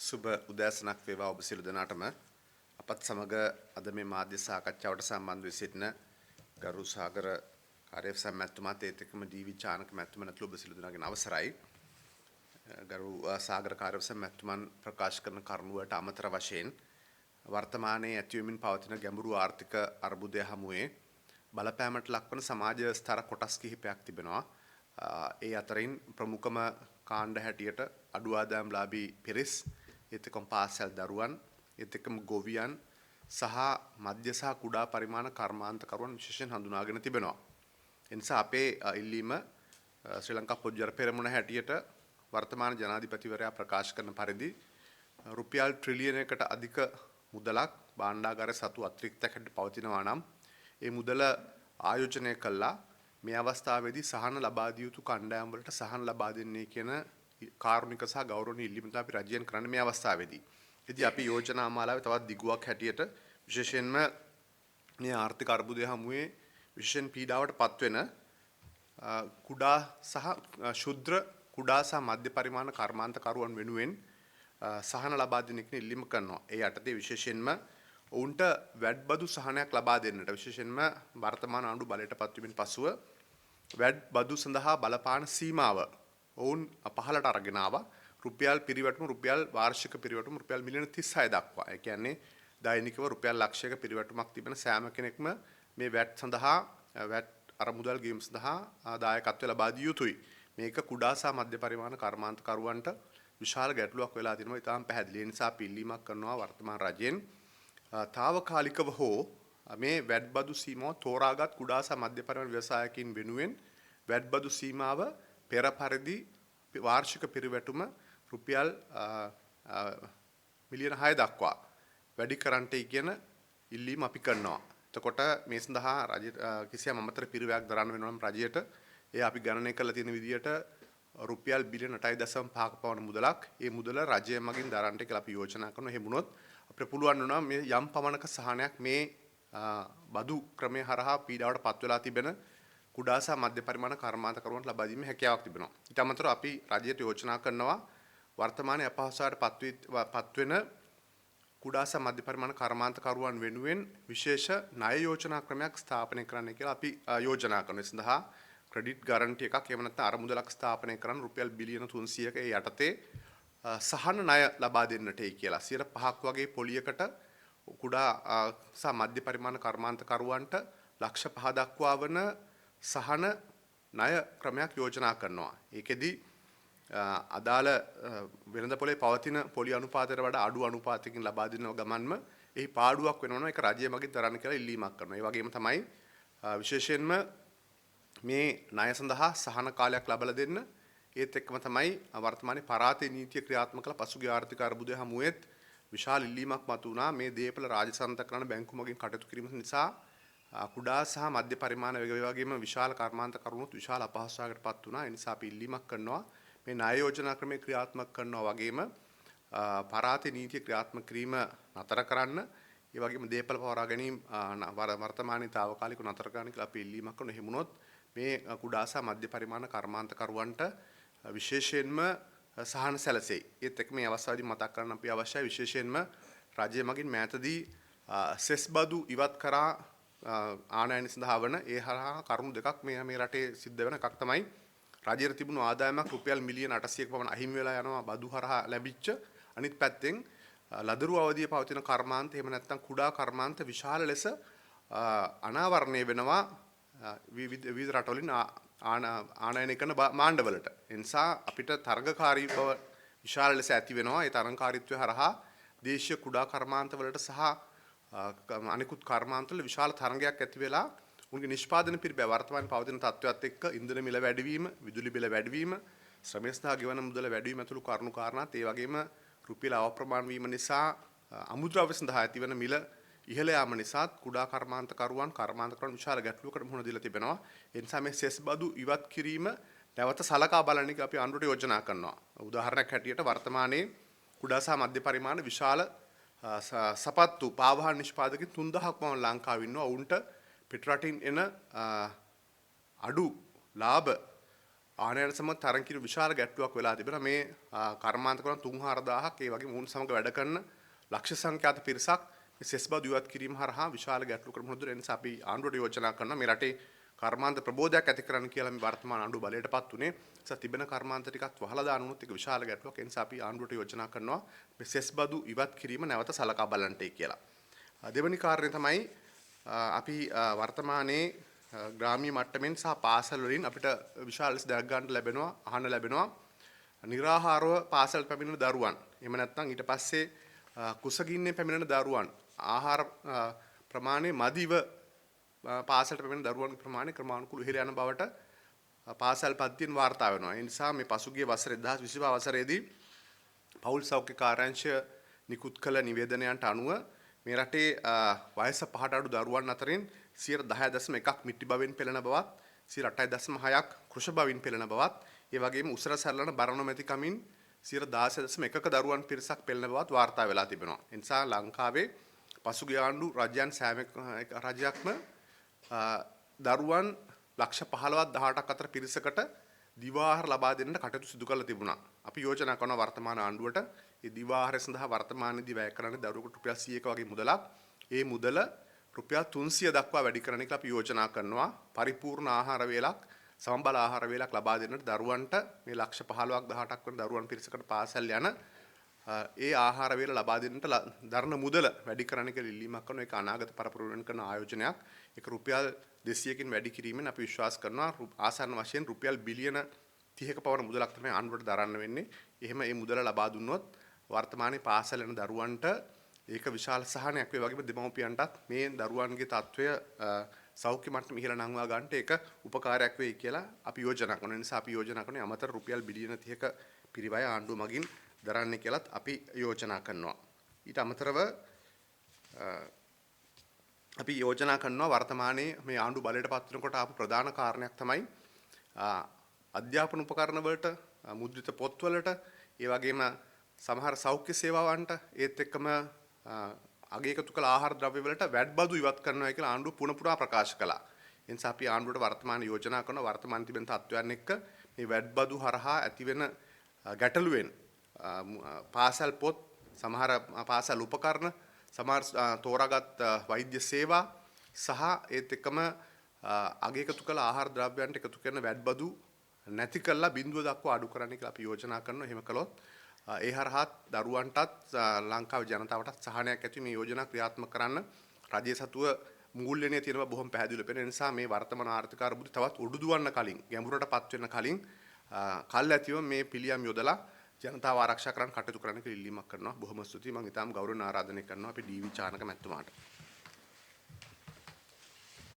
සුබ උදෑසනක් වේවා ඔබ සියලු දෙනාටම අපත් සමග අද මේ මාධ්‍ය සාකච්ඡාවට සම්බන්ධ වී සිටින ගරු සාගර කාර්යසම් මැතිතුමාත් ඒත් එක්කම ඩී.වී. චානක මැතිතුමනත් ඔබ සියලු දෙනාගෙන් අවසරයි. ගරු සාගර කාර්යසම් මැතිතුමන් ප්‍රකාශ කරන කරුණු වලට අමතර වශයෙන් වර්තමානයේ ඇතිවෙමින් පවතින ගැඹුරු ආර්ථික අර්බුදය හමුවේ බලපෑමට ලක්වන සමාජ ස්තර කොටස් කිහිපයක් තිබෙනවා. ඒ අතරින් ප්‍රමුඛම කාණ්ඩ හැටියට අඩු ආදායම්ලාභී පිරිස්, ඒත් එක්කම පාසල් දරුවන්, ඒත් එක්කම ගොවියන් සහ මධ්‍ය සහ කුඩා පරිමාණ කර්මාන්තකරුවන් විශේෂයෙන් හඳුනාගෙන තිබෙනවා. ඒ නිසා අපේ ඉල්ලීම ශ්‍රී ලංකා පොදු පෙරමුණ හැටියට වර්තමාන ජනාධිපතිවරයා ප්‍රකාශ කරන පරිදි රුපියල් ට්‍රිලියනයකට අධික මුදලක් භාණ්ඩාගාරය සතු අතිරික්තයක් හැටියට පවතිනවා නම් ඒ මුදල ආයෝජනය කළා මේ අවස්ථාවේදී සහන ලබා දිය යුතු කණ්ඩායම් වලට සහන ලබා දෙන්නේ කියන කාරුණික සහ ගෞරවනීය ඉල්ලීම තමයි අපි රජයෙන් කරන්නේ මේ අවස්ථාවේදී. ඉතින් අපි යෝජනා මාලාවේ තවත් දිගුවක් හැටියට විශේෂයෙන්ම මේ ආර්ථික අර්බුදය හමුවේ විශේෂයෙන් පීඩාවට පත්වෙන කුඩා සහ ශුද්‍ර කුඩා සහ මධ්‍ය පරිමාණ කර්මාන්තකරුවන් වෙනුවෙන් සහන ලබා දෙන එක ඉල්ලීම කරනවා. ඒ යටතේ විශේෂයෙන්ම ඔවුන්ට වැඩ බදු සහනයක් ලබා දෙන්නට විශේෂයෙන්ම වර්තමාන ආණ්ඩු බලයට පත්වීමෙන් පසුව වැඩ බදු සඳහා බලපාන සීමාව ඔවුන් පහළට අරගෙන ආවා. රුපියල් පිරිවැටුම රුපියල් වාර්ෂික පිරිවැටුම රුපියල් මිලියන 36 දක්වා. ඒ කියන්නේ දෛනිකව රුපියල් ලක්ෂයක පිරිවැටුමක් තිබෙන සෑම කෙනෙක්ම මේ වැඩ සඳහා වැඩ අරමුදල් ගෙවීම සඳහා දායකත්වය ලබා දිය යුතුයි. මේක කුඩා සහ මධ්‍ය පරිමාණ කර්මාන්තකරුවන්ට විශාල ගැටලුවක් වෙලා තිනවා. ඊටාම් පැහැදිලි. ඒ නිසා අපි ඉල්ලීමක් කරනවා වර්තමාන රජයෙන් තාවකාලිකව හෝ මේ වැඩබදු සීමාව තෝරාගත් කුඩා සහ මධ්‍ය පරිමාණ ව්‍යවසායකින් වෙනුවෙන් වැඩබදු සීමාව පෙර පරිදි වාර්ෂික පිරිවැටුම රුපියල් මිලියන 6 දක්වා වැඩි කරන්නටයි කියන ඉල්ලීම අපි කරනවා. එතකොට මේ සඳහා රජ කිසියම් අමතර පිරිවැයක් දරන්න වෙනවා නම් රජයට ඒ අපි ගණනය කරලා තියෙන විදිහට රුපියල් බිලියන 8.5ක පවන මුදලක් ඒ මුදල රජය මගින් දරන්නට කියලා අපි යෝජනා කරනවා. එහෙම වුණොත් අපිට පුළුවන් වෙනවා මේ යම් පමණක සහනයක් මේ බදු ක්‍රමය හරහා පීඩාවට පත් වෙලා තිබෙන කුඩා සහ මධ්‍ය පරිමාණ කර්මාන්තකරුවන්ට ලබා දීමේ හැකියාවක් තිබෙනවා. ඊට අමතරව අපි රජයට යෝජනා කරනවා වර්තමානයේ අපහසුතාවට පත්වෙන කුඩා සහ මධ්‍ය පරිමාණ කර්මාන්තකරුවන් වෙනුවෙන් විශේෂ ණය යෝජනා ක්‍රමයක් ස්ථාපනය කරන්න කියලා අපි යෝජනා කරනවා. ඒ සඳහා ක්‍රෙඩිට් ගාරන්ටි එකක් එහෙම නැත්නම් අරමුදලක් ස්ථාපනය කරන්න රුපියල් බිලියන 300ක ඒ යටතේ සහන ණය ලබා දෙන්නටයි කියලා 5ක් වගේ පොලියකට කුඩා සහ මධ්‍ය පරිමාණ කර්මාන්තකරුවන්ට ලක්ෂ 5 දක්වා වන සහන ණය ක්‍රමයක් යෝජනා කරනවා. ඒකෙදි අදාළ වෙළඳ පොලේ පවතින පොලි අනුපාතයට වඩා අඩු අනුපාතයකින් ලබා දෙන ගමන්ම එහි පාඩුවක් වෙනවනම් ඒක රජය මගින් දරන්න කියලා ඉල්ලීමක් කරනවා. ඒ වගේම තමයි විශේෂයෙන්ම මේ ණය සඳහා සහන කාලයක් ලබා දෙන්න. ඒත් එක්කම තමයි වර්තමානයේ පරාතේ නීතිය ක්‍රියාත්මක කළ පසුගිය ආර්ථික අර්බුදය හමුවේත් විශාල ඉල්ලීමක් මතු වුණා. මේ දේපල රාජසන්ත කරන බැංකු මගින් කටයුතු කිරීම නිසා කුඩා සහ මධ්‍ය පරිමාණ වගේම විශාල කර්මාන්තකරුවනුත් විශාල අපහසුතාවයකට පත් වුණා. ඒ නිසා අපි ඉල්ලීමක් කරනවා මේ ණය යෝජනා ක්‍රමයේ ක්‍රියාත්මක කරනවා වගේම පරාතේ නීතිය ක්‍රියාත්මක කිරීම නතර කරන්න. ඒ වගේම දේපල පවරා ගැනීම වර්තමානයේ తాවකාලිකව නතර කරන්න කියලා අපි ඉල්ලීමක් කරනවා. එහෙම වුණොත් මේ කුඩා සහ මධ්‍ය පරිමාණ කර්මාන්තකරුවන්ට විශේෂයෙන්ම සහන සැලසෙයි. ඒත් එක්ක මේ අවස්ථාවේදී මතක් කරන්න අපි අවශ්‍යයි විශේෂයෙන්ම රජය මගින් මෑතදී සෙස් බදු ඉවත් කරා ආනයන සඳහා වන ඒ හරහා කරුණු දෙකක් මේ රටේ සිද්ධ වෙන එකක් තමයි රජයේ තිබුණු ආදායමක් රුපියල් මිලියන 800ක පමණ අහිමි වෙලා යනවා බදු හරහා ලැබිච්ච. අනිත් පැත්තෙන් ලදරු අවධියේ පවතින කර්මාන්ත එහෙම නැත්නම් කුඩා කර්මාන්ත විශාල ලෙස අනාවරණය වෙනවා විවිධ රටවලින් ආනයනය කරන මාණ්ඩවලට. ඒ නිසා අපිට තරගකාරී බව විශාල ලෙස ඇති වෙනවා. ඒ තරගකාරීත්වය හරහා දේශීය කුඩා කර්මාන්තවලට සහ අනිකුත් කර්මාන්තවල විශාල තරගයක් ඇති වෙලා උන්ගේ නිෂ්පාදන පිරිබෑ වර්තමාන පවතින තත්ත්වයක් එක්ක ඉන්ධන මිල වැඩිවීම, විදුලි බිල වැඩිවීම, ශ්‍රමය සඳහා ගෙවන මුදල වැඩිවීම ඇතුළු කරුණු කාරණාත් ඒ වගේම රුපියල අවප්‍රමාණ වීම නිසා අමුද්‍රව්‍ය සඳහා ඇතිවන මිල ඉහළ යාම නිසාත් කුඩා කර්මාන්තකරුවන් විශාල ගැටලුවකට මුහුණ දීලා තිබෙනවා. ඒ නිසා මේ සෙස් බදු ඉවත් කිරීම නැවත සලකා බලන්න අපි ආණ්ඩුවට යෝජනා කරනවා. උදාහරණයක් හැටියට වර්තමානයේ කුඩා සහ මධ්‍ය පරිමාණ විශාල සපත්තු පාවාහන නිෂ්පාදකයන් 3000ක් පමණ ලංකාවේ ඉන්නවා. උන්ට පිටරටින් එන අඩු ලාභ ආනයන සමග තරම් කිරි විශාල ගැටලුවක් වෙලා තිබෙනවා. මේ කර්මාන්ත කරන 3-4000ක් ඒ වගේ මුන් සමග වැඩ කරන ලක්ෂ සංඛ්‍යාත පිරිසක් මේ සෙස් බදු ඉවත් කිරීම හරහා විශාල ගැටලුවකට මුහුණ දෙන නිසා අපි ආණ්ඩුවට යෝජනා කරනවා මේ රටේ කර්මාන්ත ප්‍රබෝධයක් ඇති කරන්න කියලා මේ වර්තමාන ආණ්ඩුව බලයටපත් උනේ. නිසා තිබෙන කර්මාන්ත ටිකත් වහලා දාන උනොත් ඒක විශාල ගැටලුවක්. ඒ නිසා අපි ආණ්ඩුවට යෝජනා කරනවා මේ සෙස් බදු ඉවත් කිරීම නැවත සලකා බලන්නටයි කියලා. දෙවැනි කාරණය තමයි අපි වර්තමානයේ ග්‍රාමීය මට්ටමින් සහ පාසල් වලින් අපිට විශාල ලෙස දැක ගන්න ලැබෙනවා අහන්න ලැබෙනවා निराहाරව පාසල් පැමිණෙන දරුවන් එහෙම නැත්නම් ඊට පස්සේ කුසගින්නේ පැමිණෙන දරුවන් ආහාර ප්‍රමාණය මදිව පාසලට පැමිණෙන දරුවන්ගේ ප්‍රමාණය ක්‍රමානුකූලව ඉහළ යන බවට පාසල් පද්ධතියෙන් වාර්තා වෙනවා. ඒ නිසා මේ පසුගිය වසරේ 2025 වසරේදී පෞල් සෞඛ්‍ය කාර්යාංශය නිකුත් කළ නිවේදනයන්ට අනුව මේ රටේ වයස 5ට අඩු දරුවන් අතරින් 10.1ක් මිටි බවෙන් පෙළෙන බවත් 8.6ක් කෘෂ බවින් පෙළෙන බවත් ඒ වගේම උසර සරලන බරණොමැති කමින් 16.1ක දරුවන් පිරිසක් පෙළෙන බවත් වාර්තා වෙලා තිබෙනවා. ඒ නිසා ලංකාවේ පසුගිය ආණ්ඩු රජයන් සෑම රජයක්ම දරුවන් ලක්ෂ 15ක් 18ක් අතර පිරිසකට දිවාහාර ලබා දෙන්නට කටයුතු සිදු කරලා තිබුණා. අපි යෝජනා කරන වර්තමාන ආණ්ඩුවට මේ දිවාහාරය සඳහා වර්තමානයේදී වැය කරන්නේ දරුවෙකුට රුපියල් 100ක වගේ මුදලක්. ඒ මුදල රුපියල් 300 දක්වා වැඩි කරන එක අපි යෝජනා කරනවා. පරිපූර්ණ ආහාර වේලක් සමබල ආහාර වේලක් ලබා දෙන්නට දරුවන්ට මේ ලක්ෂ 15ක් 18ක් වන දරුවන් පිරිසකට පාසල් යන ඒ ආහාර වේල ලබා දෙන්නට දරන මුදල වැඩි කරන එක ඉල්ලීමක් කරන එක අනාගත පරපුරෙන් කරන ආයෝජනයක්. ඒක රුපියල් 200කින් වැඩි කිරීමෙන් අපි විශ්වාස කරනවා ආසන්න වශයෙන් රුපියල් බිලියන 30ක පවන මුදලක් තමයි ආණ්ඩුවට දරන්න වෙන්නේ. එහෙම මේ මුදල ලබා දුන්නොත් වර්තමානයේ පාසල් යන දරුවන්ට ඒක විශාල සහනයක් වේ. වගේම දෙමව්පියන්ටත් මේ දරුවන්ගේ තත්වය සෞඛ්‍ය මට්ටම ඉහළ නංවා ගන්නට ඒක උපකාරයක් වෙයි කියලා අපි යෝජනා කරන නිසා අපි යෝජනා කරන්නේ අමතර රුපියල් බිලියන 30ක පිරිවැය ආණ්ඩුව මගින් දරන්නේ කියලාත් අපි යෝජනා කරනවා. ඊට අමතරව අපි යෝජනා කරනවා වර්තමානයේ මේ ආණ්ඩුව බලයට පත් වෙනකොට ආපු ප්‍රධාන කාරණයක් තමයි අධ්‍යාපන උපකරණ වලට මුද්‍රිත පොත්වලට ඒ වගේම සමහර සෞඛ්‍ය සේවාවන්ට ඒත් එක්කම අගයකතු කළ ආහාර ද්‍රව්‍ය වලට වැට් බදු ඉවත් කරනවා කියලා ආණ්ඩුව පුන ප්‍රකාශ කළා. ඒ නිසා අපි ආණ්ඩුවට වර්තමාන යෝජනා කරන වර්තමාන තිබෙන තත්ත්වයන් එක්ක මේ වැට් බදු හරහා ඇතිවෙන ගැටලුවෙන් පාසල් පොත් සමහර පාසල් උපකරණ සමහර තෝරාගත් වෛද්‍ය සේවා සහ ඒත් එක්කම අගයකතු කළ ආහාර ද්‍රව්‍යයන්ට එකතු කරන වැට් බදු නැති කරලා බිඳුව දක්වා අඩු කරන්න කියලා අපි යෝජනා කරනවා. එහෙම කළොත් ඒ හරහා දරුවන්ටත් ලංකාවේ ජනතාවටත් සහනයක් ඇති මේ යෝජනා ක්‍රියාත්මක කරන්න රජයේ සතුව මූල්‍යණය තියෙනවා බොහොම පැහැදිලිව පේන නිසා මේ වර්තමාන ආර්ථික අර්බුද තවත් උඩු දුවන්න කලින් ගැඹුරටපත් වෙන්න කලින් කල් ඇතිව මේ පිළියම් යොදලා ජනතාව ආරක්ෂා කරන්න කටයුතු කරන්න කියලා ඉල්ලීමක් කරනවා. බොහොම ස්තුතියි. මම ඊටාම ගෞරවයෙන් ආරාධනය කරනවා අපේ ඩී.වී. චානක මැතිතුමාට.